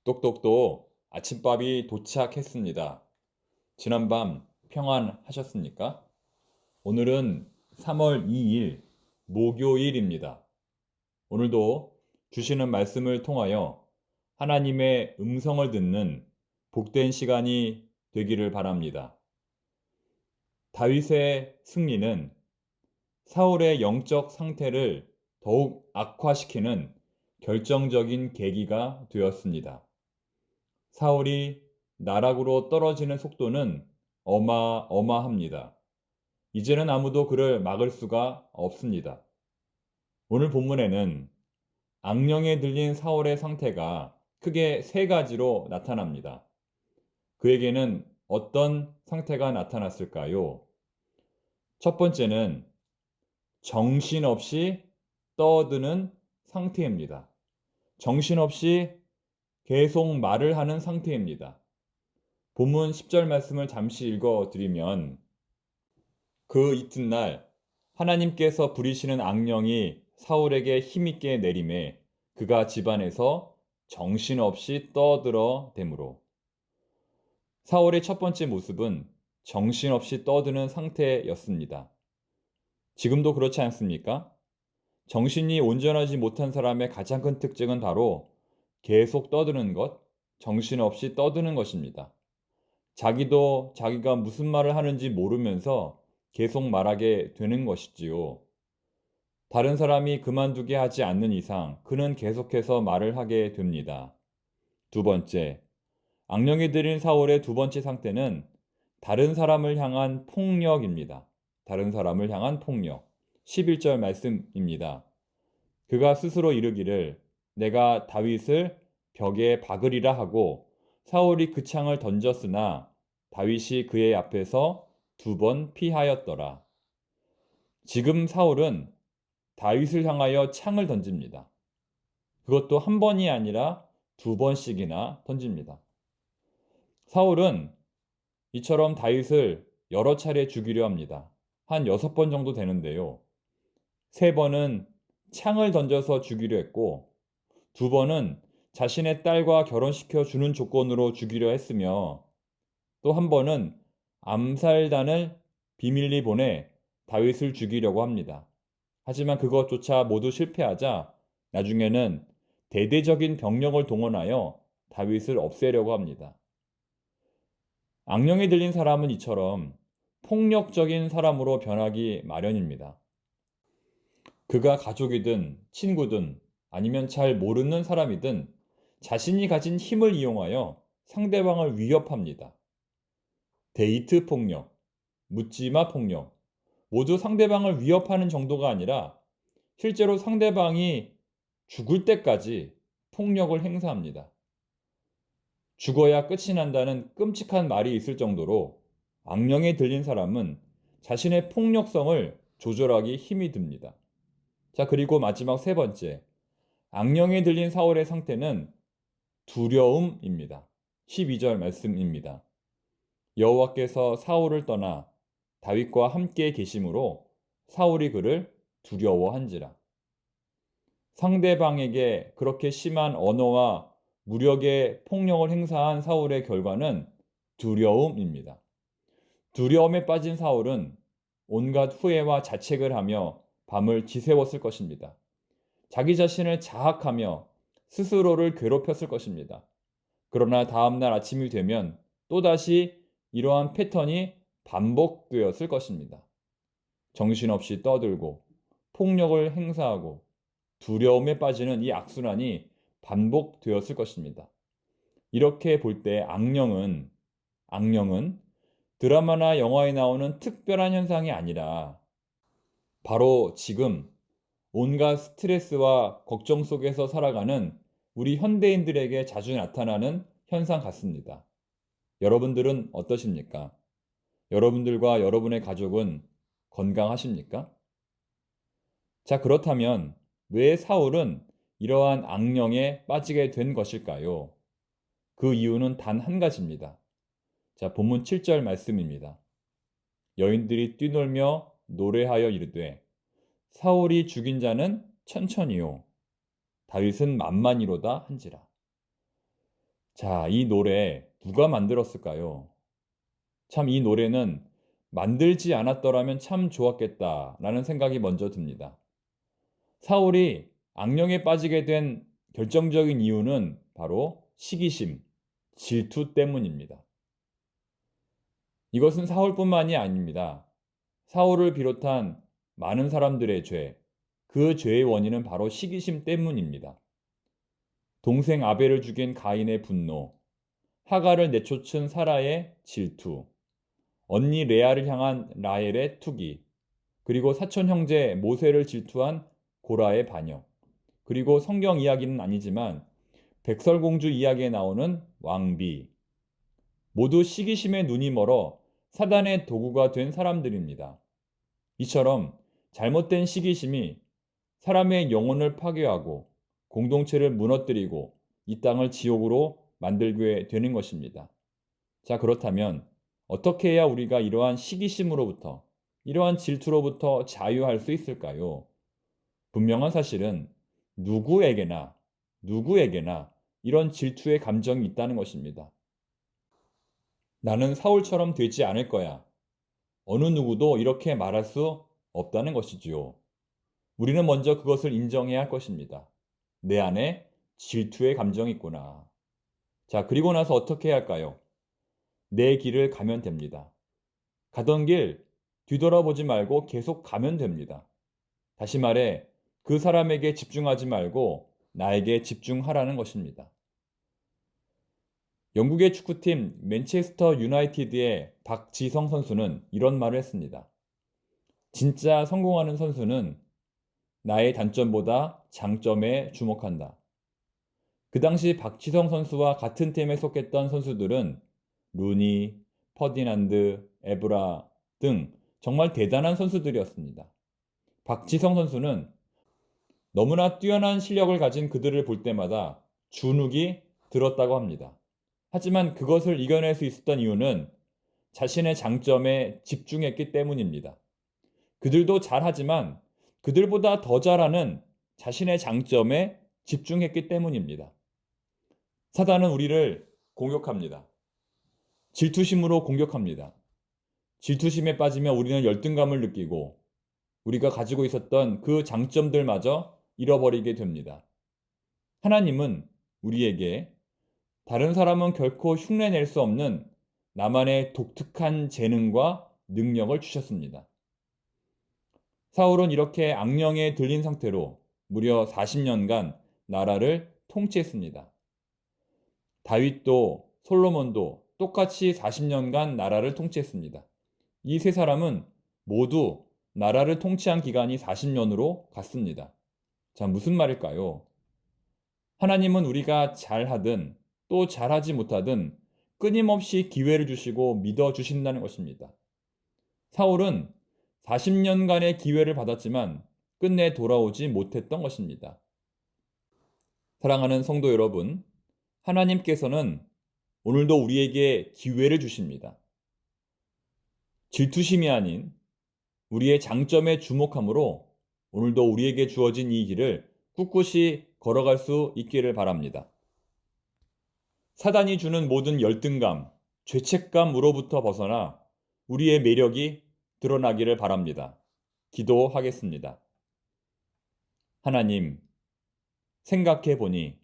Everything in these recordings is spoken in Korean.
똑똑똑 아침밥이 도착했습니다. 지난밤 평안하셨습니까? 오늘은 3월 2일 목요일입니다. 오늘도 주시는 말씀을 통하여 하나님의 음성을 듣는 복된 시간이 되기를 바랍니다. 다윗의 승리는 사울의 영적 상태를 더욱 악화시키는 결정적인 계기가 되었습니다. 사울이 나락으로 떨어지는 속도는 어마어마합니다. 이제는 아무도 그를 막을 수가 없습니다. 오늘 본문에는 악령에 들린 사울의 상태가 크게 세 가지로 나타납니다. 그에게는 어떤 상태가 나타났을까요? 첫 번째는 정신없이 떠드는 상태입니다. 정신없이 계속 말을 하는 상태입니다. 본문 10절 말씀을 잠시 읽어드리면 그 이튿날 하나님께서 부리시는 악령이 사울에게 힘있게 내림에 그가 집안에서 정신없이 떠들어 대므로. 사울의 첫 번째 모습은 정신없이 떠드는 상태였습니다. 지금도 그렇지 않습니까? 정신이 온전하지 못한 사람의 가장 큰 특징은 바로 계속 떠드는 것, 정신없이 떠드는 것입니다. 자기도 자기가 무슨 말을 하는지 모르면서 계속 말하게 되는 것이지요. 다른 사람이 그만두게 하지 않는 이상 그는 계속해서 말을 하게 됩니다. 두 번째, 악령이 들인 사울의 두 번째 상태는 다른 사람을 향한 폭력입니다. 다른 사람을 향한 폭력. 11절 말씀입니다. 그가 스스로 이르기를 내가 다윗을 벽에 박으리라 하고 사울이 그 창을 던졌으나 다윗이 그의 앞에서 2번 피하였더라. 지금 사울은 다윗을 향하여 창을 던집니다. 그것도 한 번이 아니라 2번씩이나 던집니다. 사울은 이처럼 다윗을 여러 차례 죽이려 합니다. 한 6번 정도 되는데요. 3번은 창을 던져서 죽이려 했고 2번은 자신의 딸과 결혼시켜 주는 조건으로 죽이려 했으며 또 한 번은 암살단을 비밀리 보내 다윗을 죽이려고 합니다. 하지만 그것조차 모두 실패하자 나중에는 대대적인 병력을 동원하여 다윗을 없애려고 합니다. 악령이 들린 사람은 이처럼 폭력적인 사람으로 변하기 마련입니다. 그가 가족이든 친구든 아니면 잘 모르는 사람이든 자신이 가진 힘을 이용하여 상대방을 위협합니다. 데이트 폭력, 묻지마 폭력, 모두 상대방을 위협하는 정도가 아니라 실제로 상대방이 죽을 때까지 폭력을 행사합니다. 죽어야 끝이 난다는 끔찍한 말이 있을 정도로 악령에 들린 사람은 자신의 폭력성을 조절하기 힘이 듭니다. 자, 그리고 마지막 세 번째. 악령에 들린 사울의 상태는 두려움입니다. 12절 말씀입니다. 여호와께서 사울을 떠나 다윗과 함께 계심으로 사울이 그를 두려워한지라. 상대방에게 그렇게 심한 언어와 무력의 폭력을 행사한 사울의 결과는 두려움입니다. 두려움에 빠진 사울은 온갖 후회와 자책을 하며 밤을 지새웠을 것입니다. 자기 자신을 자학하며 스스로를 괴롭혔을 것입니다. 그러나 다음날 아침이 되면 또다시 이러한 패턴이 반복되었을 것입니다. 정신없이 떠들고 폭력을 행사하고 두려움에 빠지는 이 악순환이 반복되었을 것입니다. 이렇게 볼 때 악령은 드라마나 영화에 나오는 특별한 현상이 아니라 바로 지금 온갖 스트레스와 걱정 속에서 살아가는 우리 현대인들에게 자주 나타나는 현상 같습니다. 여러분들은 어떠십니까? 여러분들과 여러분의 가족은 건강하십니까? 자, 그렇다면 왜 사울은 이러한 악령에 빠지게 된 것일까요? 그 이유는 단 한 가지입니다. 자, 본문 7절 말씀입니다. 여인들이 뛰놀며 노래하여 이르되 사울이 죽인 자는 천천히요 다윗은 만만이로다 한지라. 자, 이 노래 누가 만들었을까요? 참 이 노래는 만들지 않았더라면 참 좋았겠다라는 생각이 먼저 듭니다. 사울이 악령에 빠지게 된 결정적인 이유는 바로 시기심, 질투 때문입니다. 이것은 사울뿐만이 아닙니다. 사울을 비롯한 많은 사람들의 죄, 그 죄의 원인은 바로 시기심 때문입니다. 동생 아벨을 죽인 가인의 분노, 하갈을 내쫓은 사라의 질투, 언니 레아를 향한 라헬의 투기, 그리고 사촌 형제 모세를 질투한 고라의 반역, 그리고 성경 이야기는 아니지만 백설공주 이야기에 나오는 왕비, 모두 시기심에 눈이 멀어 사단의 도구가 된 사람들입니다. 이처럼 잘못된 시기심이 사람의 영혼을 파괴하고 공동체를 무너뜨리고 이 땅을 지옥으로 만들게 되는 것입니다. 자, 그렇다면 어떻게 해야 우리가 이러한 시기심으로부터, 이러한 질투로부터 자유할 수 있을까요? 분명한 사실은 누구에게나 이런 질투의 감정이 있다는 것입니다. 나는 사울처럼 되지 않을 거야. 어느 누구도 이렇게 말할 수 없다는 것이지요. 우리는 먼저 그것을 인정해야 할 것입니다. 내 안에 질투의 감정이 있구나. 자, 그리고 나서 어떻게 해야 할까요? 내 길을 가면 됩니다. 가던 길 뒤돌아보지 말고 계속 가면 됩니다. 다시 말해, 그 사람에게 집중하지 말고 나에게 집중하라는 것입니다. 영국의 축구팀 맨체스터 유나이티드의 박지성 선수는 이런 말을 했습니다. 진짜 성공하는 선수는 나의 단점보다 장점에 주목한다. 그 당시 박지성 선수와 같은 팀에 속했던 선수들은 루니, 퍼디난드, 에브라 등 정말 대단한 선수들이었습니다. 박지성 선수는 너무나 뛰어난 실력을 가진 그들을 볼 때마다 주눅이 들었다고 합니다. 하지만 그것을 이겨낼 수 있었던 이유는 자신의 장점에 집중했기 때문입니다. 그들도 잘하지만 그들보다 더 잘하는 자신의 장점에 집중했기 때문입니다. 사단은 우리를 공격합니다. 질투심으로 공격합니다. 질투심에 빠지면 우리는 열등감을 느끼고 우리가 가지고 있었던 그 장점들마저 잃어버리게 됩니다. 하나님은 우리에게 다른 사람은 결코 흉내낼 수 없는 나만의 독특한 재능과 능력을 주셨습니다. 사울은 이렇게 악령에 들린 상태로 무려 40년간 나라를 통치했습니다. 다윗도 솔로몬도 똑같이 40년간 나라를 통치했습니다. 이 세 사람은 모두 나라를 통치한 기간이 40년으로 같습니다. 자, 무슨 말일까요? 하나님은 우리가 잘하든 또 잘하지 못하든 끊임없이 기회를 주시고 믿어주신다는 것입니다. 사울은 40년간의 기회를 받았지만 끝내 돌아오지 못했던 것입니다. 사랑하는 성도 여러분, 하나님께서는 오늘도 우리에게 기회를 주십니다. 질투심이 아닌 우리의 장점에 주목함으로 오늘도 우리에게 주어진 이 길을 꿋꿋이 걸어갈 수 있기를 바랍니다. 사단이 주는 모든 열등감, 죄책감으로부터 벗어나 우리의 매력이 드러나기를 바랍니다. 기도하겠습니다. 하나님, 생각해 보니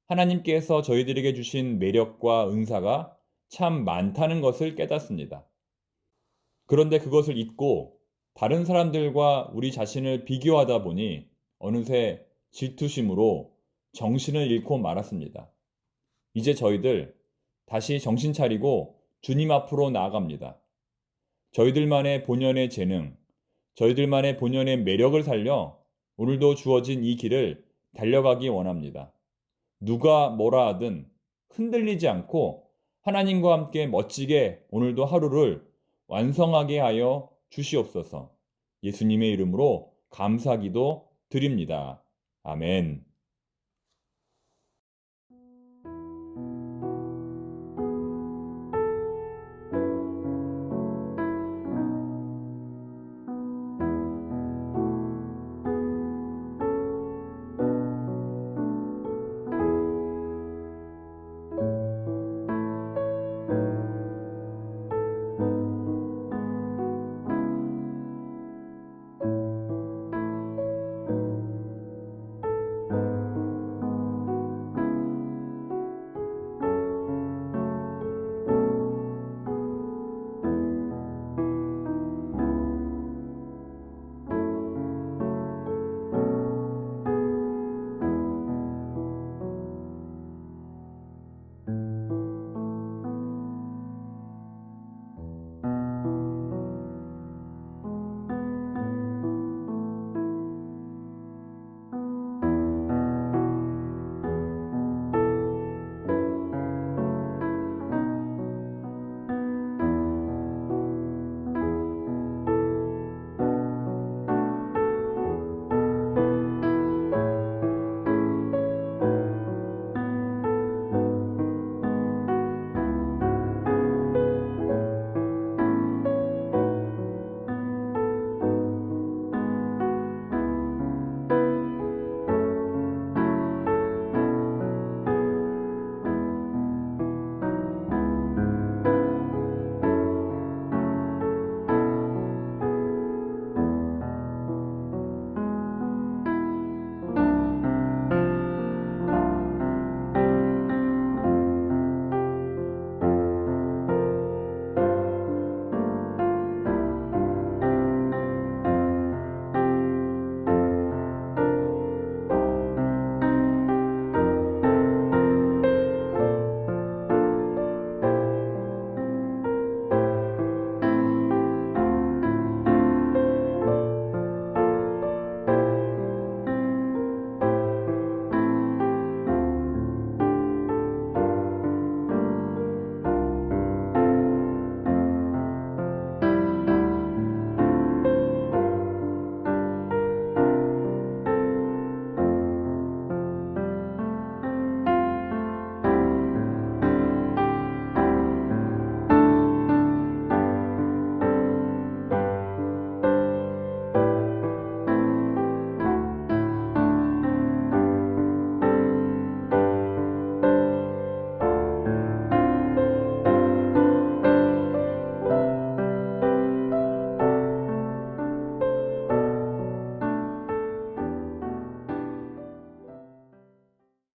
하나님께서 저희들에게 주신 매력과 은사가 참 많다는 것을 깨닫습니다. 그런데 그것을 잊고 다른 사람들과 우리 자신을 비교하다 보니 어느새 질투심으로 정신을 잃고 말았습니다. 이제 저희들 다시 정신 차리고 주님 앞으로 나아갑니다. 저희들만의 본연의 재능, 저희들만의 본연의 매력을 살려 오늘도 주어진 이 길을 달려가기 원합니다. 누가 뭐라 하든 흔들리지 않고 하나님과 함께 멋지게 오늘도 하루를 완성하게 하여 주시옵소서. 예수님의 이름으로 감사기도 드립니다. 아멘.